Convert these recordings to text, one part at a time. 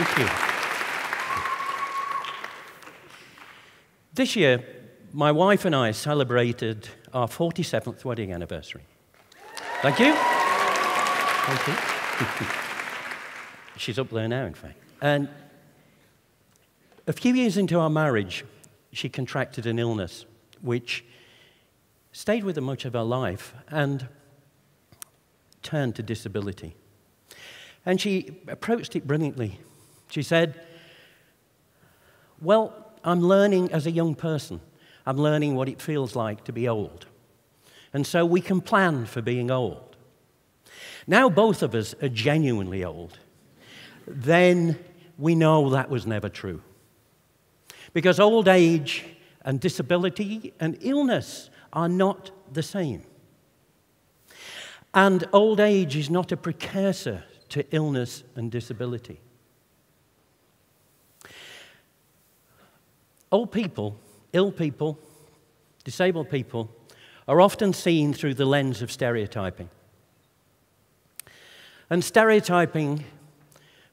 Thank you. This year, my wife and I celebrated our 47th wedding anniversary. Thank you. Thank you. She's up there now, in fact. And a few years into our marriage, she contracted an illness which stayed with her much of her life and turned to disability. And she approached it brilliantly. She said, well, I'm learning as a young person. I'm learning what it feels like to be old. And so we can plan for being old. Now both of us are genuinely old. Then we know that was never true. Because old age and disability and illness are not the same. And old age is not a precursor to illness and disability. Old people, ill people, disabled people are often seen through the lens of stereotyping. And stereotyping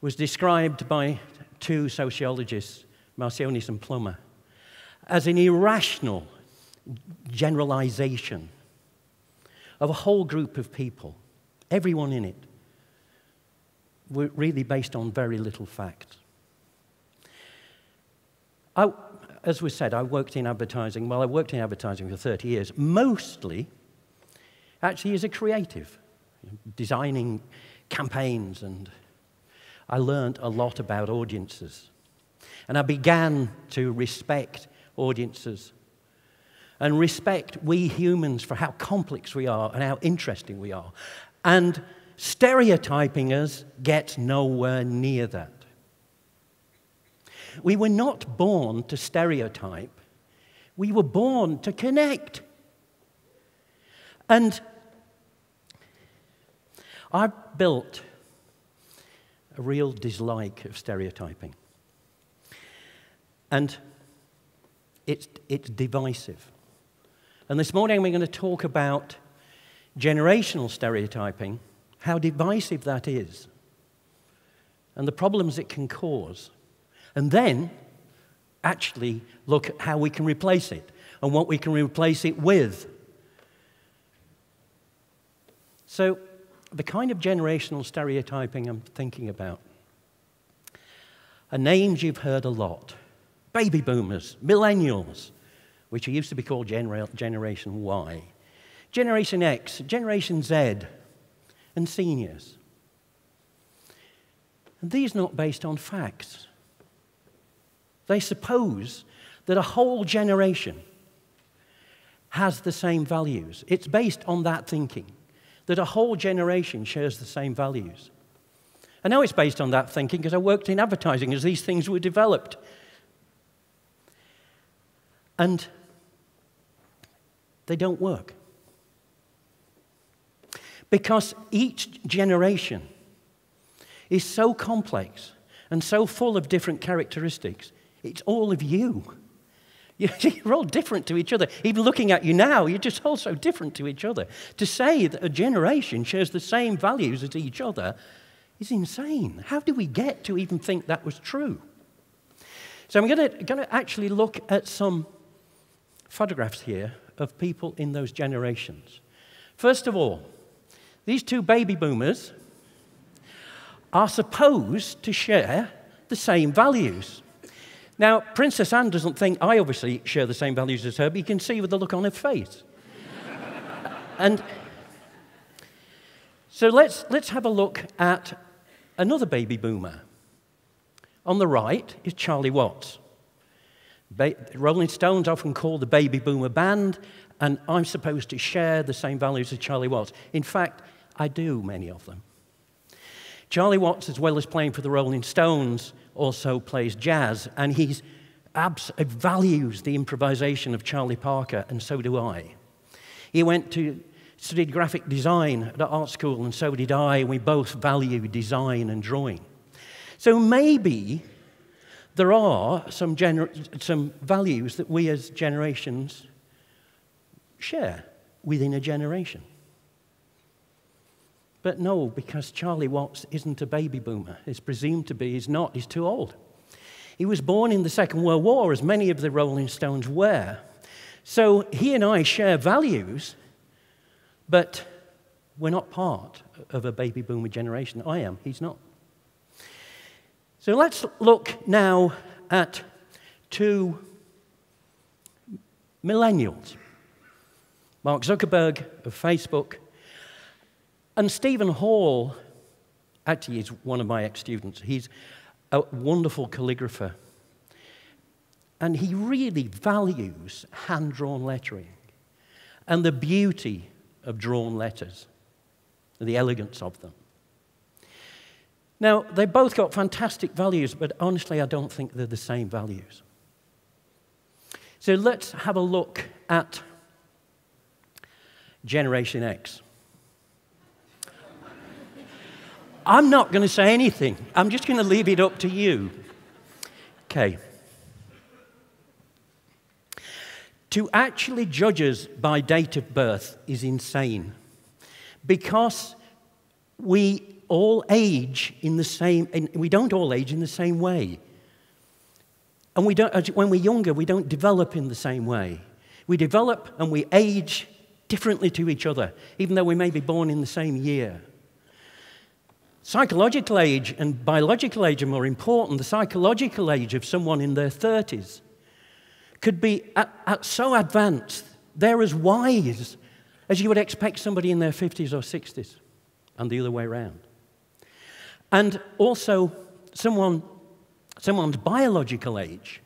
was described by two sociologists, Marcionis and Plummer, as an irrational generalization of a whole group of people, everyone in it, were really based on very little fact. As we said, I worked in advertising. Well, I worked in advertising for 30 years, mostly actually as a creative, designing campaigns, and I learned a lot about audiences. And I began to respect audiences and respect we humans for how complex we are and how interesting we are. And stereotyping us gets nowhere near that. We were not born to stereotype. We were born to connect. And I built a real dislike of stereotyping. And it's divisive. And this morning we're going to talk about generational stereotyping, how divisive that is, and the problems it can cause. And then actually look at how we can replace it and what we can replace it with. So the kind of generational stereotyping I'm thinking about are names you've heard a lot. Baby boomers, millennials, which used to be called Generation Y, Generation X, Generation Z, and seniors. And these are not based on facts. They suppose that a whole generation has the same values. It's based on that thinking, that a whole generation shares the same values. I know it's based on that thinking because I worked in advertising as these things were developed. And they don't work. Because each generation is so complex and so full of different characteristics. It's all of you. You're all different to each other. Even looking at you now, you're just all so different to each other. To say that a generation shares the same values as each other is insane. How do we get to even think that was true? So I'm going to actually look at some photographs here of people in those generations. First of all, these two baby boomers are supposed to share the same values. Now, Princess Anne doesn't think I obviously share the same values as her, but you can see with the look on her face. And so let's have a look at another baby boomer. On the right is Charlie Watts. Rolling Stones often call the baby boomer band, and I'm supposed to share the same values as Charlie Watts. In fact, I do, many of them. Charlie Watts, as well as playing for the Rolling Stones, also plays jazz, and he values the improvisation of Charlie Parker, and so do I. He went to study graphic design at art school, and so did I, and we both value design and drawing. So maybe there are some values that we as generations share within a generation. But no, because Charlie Watts isn't a baby boomer. He's presumed to be. He's not. He's too old. He was born in the Second World War, as many of the Rolling Stones were. So he and I share values, but we're not part of a baby boomer generation. I am. He's not. So let's look now at two millennials. Mark Zuckerberg of Facebook, and Stephen Hall, actually is one of my ex-students. He's a wonderful calligrapher. And he really values hand-drawn lettering and the beauty of drawn letters, and the elegance of them. Now, they both got fantastic values, but honestly, I don't think they're the same values. So let's have a look at Generation X. I'm not going to say anything. I'm just going to leave it up to you. Okay. To actually judge us by date of birth is insane, because we all age in the same, and we don't all age in the same way. And we don't, when we're younger, we don't develop in the same way. We develop and we age differently to each other, even though we may be born in the same year. Psychological age and biological age are more important. The psychological age of someone in their 30s could be at so advanced, they're as wise as you would expect somebody in their 50s or 60s, and the other way around. And also, someone's biological age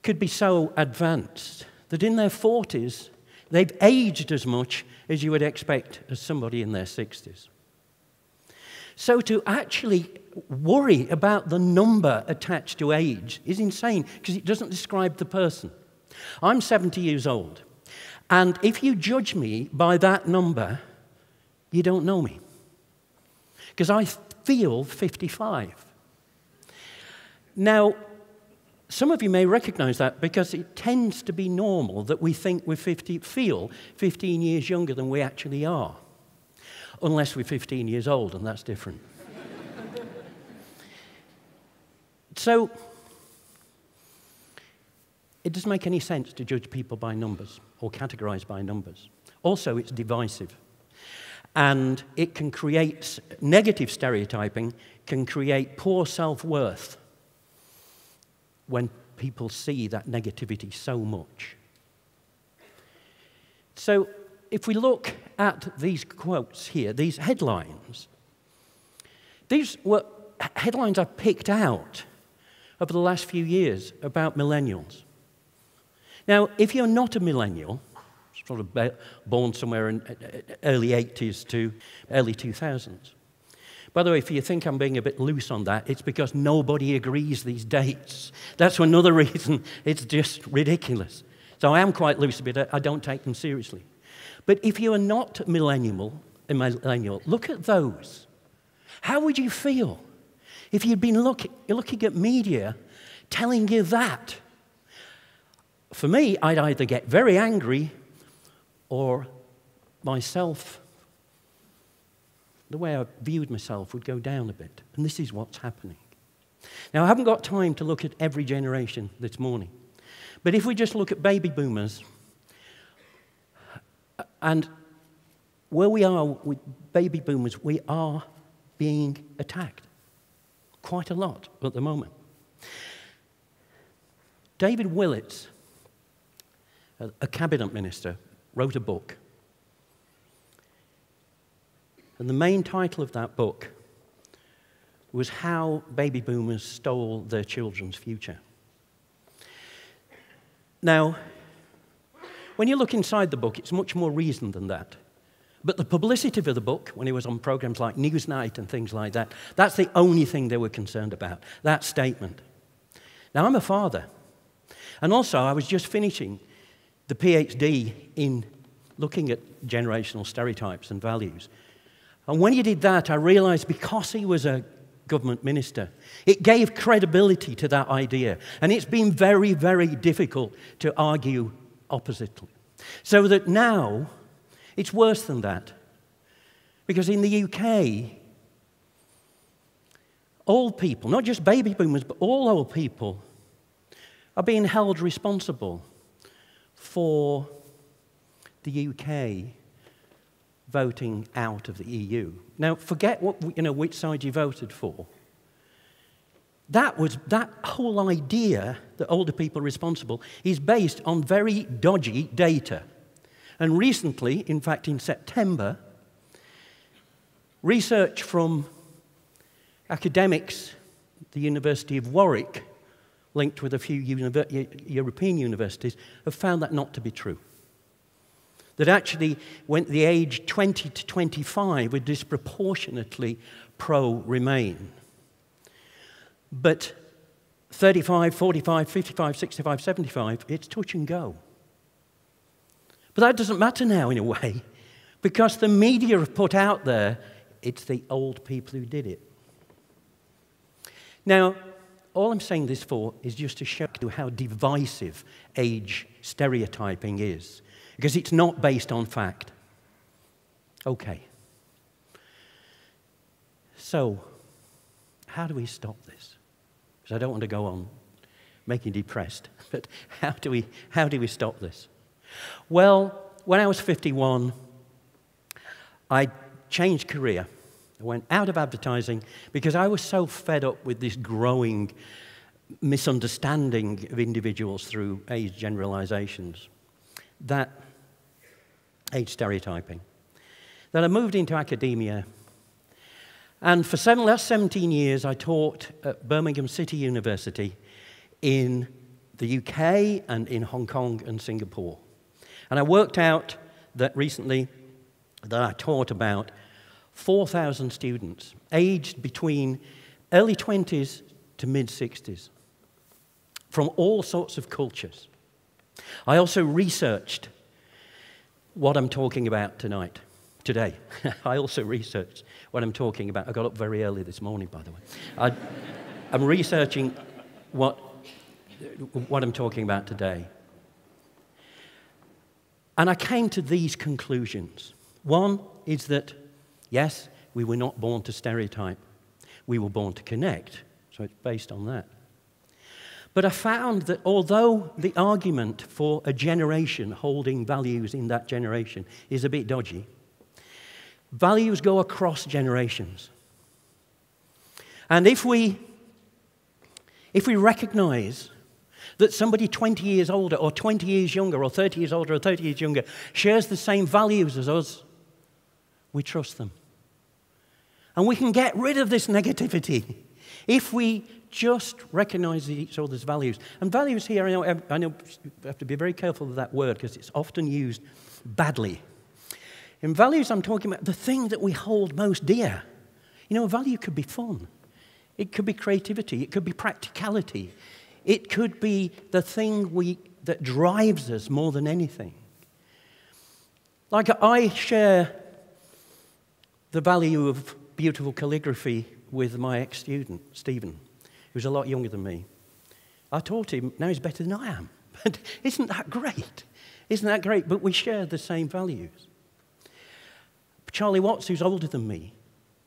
could be so advanced that in their 40s, they've aged as much as you would expect as somebody in their 60s. So to actually worry about the number attached to age is insane, because it doesn't describe the person. I'm 70 years old, and if you judge me by that number, you don't know me, because I feel 55. Now, some of you may recognize that, because it tends to be normal that we think we feel 15 years younger than we actually are. Unless we're 15 years old, and that's different. So, it doesn't make any sense to judge people by numbers or categorize by numbers. Also, it's divisive. And it can create, negative stereotyping can create poor self-worth when people see that negativity so much. So, if we look at these quotes here, these headlines, these were headlines I've picked out over the last few years about millennials. Now, if you're not a millennial, sort of born somewhere in early 80s to early 2000s, by the way, if you think I'm being a bit loose on that, it's because nobody agrees these dates. That's another reason it's just ridiculous. So I am quite loose a bit. I don't take them seriously. But if you are not a millennial, look at those. How would you feel if you'd been looking at media telling you that? For me, I'd either get very angry, or myself, the way I viewed myself would go down a bit. And this is what's happening. Now, I haven't got time to look at every generation this morning. But if we just look at baby boomers, and where we are with baby boomers, we are being attacked quite a lot at the moment. David Willits, a cabinet minister, wrote a book. And the main title of that book was How Baby Boomers Stole Their Children's Future. Now, when you look inside the book, it's much more reasoned than that. But the publicity for the book, when he was on programs like Newsnight and things like that, that's the only thing they were concerned about, that statement. Now, I'm a father. And also, I was just finishing the PhD in looking at generational stereotypes and values. And when he did that, I realized because he was a government minister, it gave credibility to that idea. And it's been very, very difficult to argue oppositely. So that now, it's worse than that. Because in the UK, old people, not just baby boomers, but all old people, are being held responsible for the UK voting out of the EU. Now, forget which side you voted for. That whole idea that older people are responsible is based on very dodgy data. And recently, in fact in September, research from academics at the University of Warwick, linked with a few European universities, have found that not to be true. That actually, when the age 20 to 25 were disproportionately pro-Remain. But 35, 45, 55, 65, 75, it's touch and go. But that doesn't matter now, in a way, because the media have put out there, it's the old people who did it. Now, all I'm saying this for is just to show you how divisive age stereotyping is, because it's not based on fact. Okay. So, how do we stop this? Because I don't want to go on making you depressed, but how do we stop this? Well, when I was 51, I changed career. I went out of advertising because I was so fed up with this growing misunderstanding of individuals through age generalizations, that age stereotyping, that I moved into academia. And for the last 17 years, I taught at Birmingham City University in the UK and in Hong Kong and Singapore. And I worked out that recently that I taught about 4,000 students, aged between early 20s to mid-60s, from all sorts of cultures. I also researched what I'm talking about today. I also researched what I'm talking about. I got up very early this morning, by the way. I'm researching what I'm talking about today. And I came to these conclusions. One is that, yes, we were not born to stereotype. We were born to connect. So it's based on that. But I found that although the argument for a generation holding values in that generation is a bit dodgy, values go across generations. And if we recognize that somebody 20 years older or 20 years younger or 30 years older or 30 years younger shares the same values as us, we trust them. And we can get rid of this negativity if we just recognize each other's values. And values here, I know we have to be very careful with that word because it's often used badly. In values, I'm talking about the thing that we hold most dear. You know, a value could be fun. It could be creativity. It could be practicality. It could be the thing that drives us more than anything. Like I share the value of beautiful calligraphy with my ex-student, Stephen, who's a lot younger than me. I taught him, now he's better than I am. But isn't that great? Isn't that great? But we share the same values. Charlie Watts, who's older than me,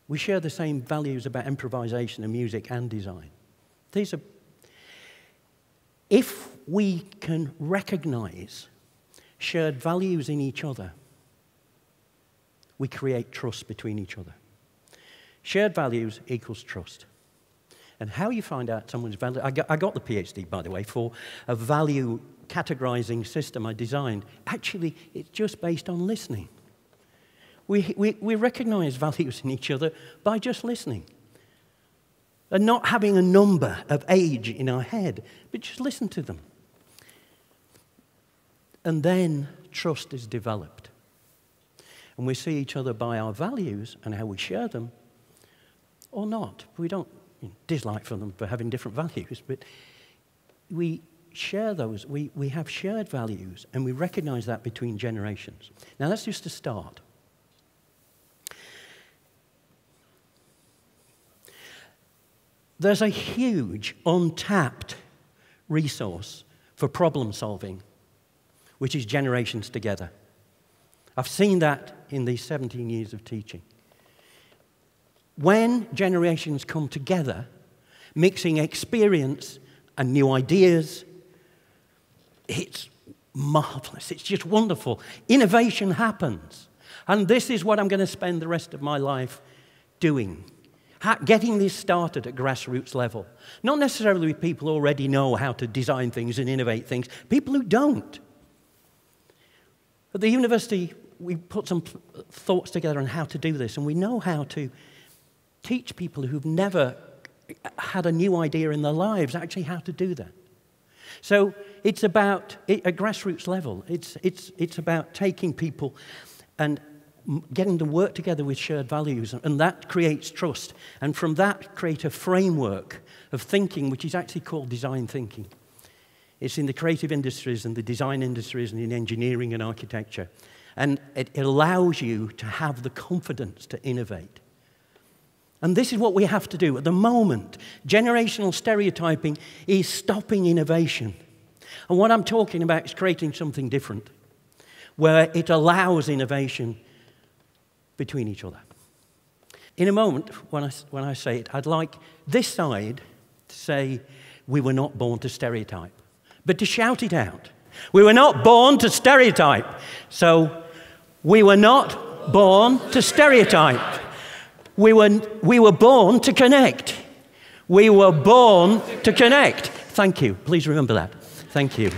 we share the same values about improvisation and music and design. If we can recognize shared values in each other, we create trust between each other. Shared values equals trust. And how you find out someone's value, I got the PhD, by the way, for a value categorizing system I designed. Actually, it's just based on listening. We recognize values in each other by just listening. And not having a number of age in our head, but just listen to them. And then trust is developed. And we see each other by our values and how we share them, or not. We don't dislike them for having different values, but we share those. We have shared values, and we recognize that between generations. Now, that's just a start. There's a huge untapped resource for problem solving, which is generations together. I've seen that in these 17 years of teaching. when generations come together, mixing experience and new ideas, it's marvelous. It's just wonderful. Innovation happens. And this is what I'm going to spend the rest of my life doing. Getting this started at grassroots level. Not necessarily with people who already know how to design things and innovate things. People who don't. At the university, we put some thoughts together on how to do this, and we know how to teach people who've never had a new idea in their lives actually how to do that. So it's about, at grassroots level, it's about taking people and getting them to work together with shared values, and that creates trust. And from that, create a framework of thinking, which is actually called design thinking. It's in the creative industries and the design industries and in engineering and architecture. And it allows you to have the confidence to innovate. And this is what we have to do. At the moment, generational stereotyping is stopping innovation. And what I'm talking about is creating something different, where it allows innovation between each other. In a moment, when I say it, I'd like this side to say, we were not born to stereotype, but to shout it out. We were not born to stereotype. So, we were not born to stereotype. We were born to connect. We were born to connect. Thank you. Please remember that. Thank you.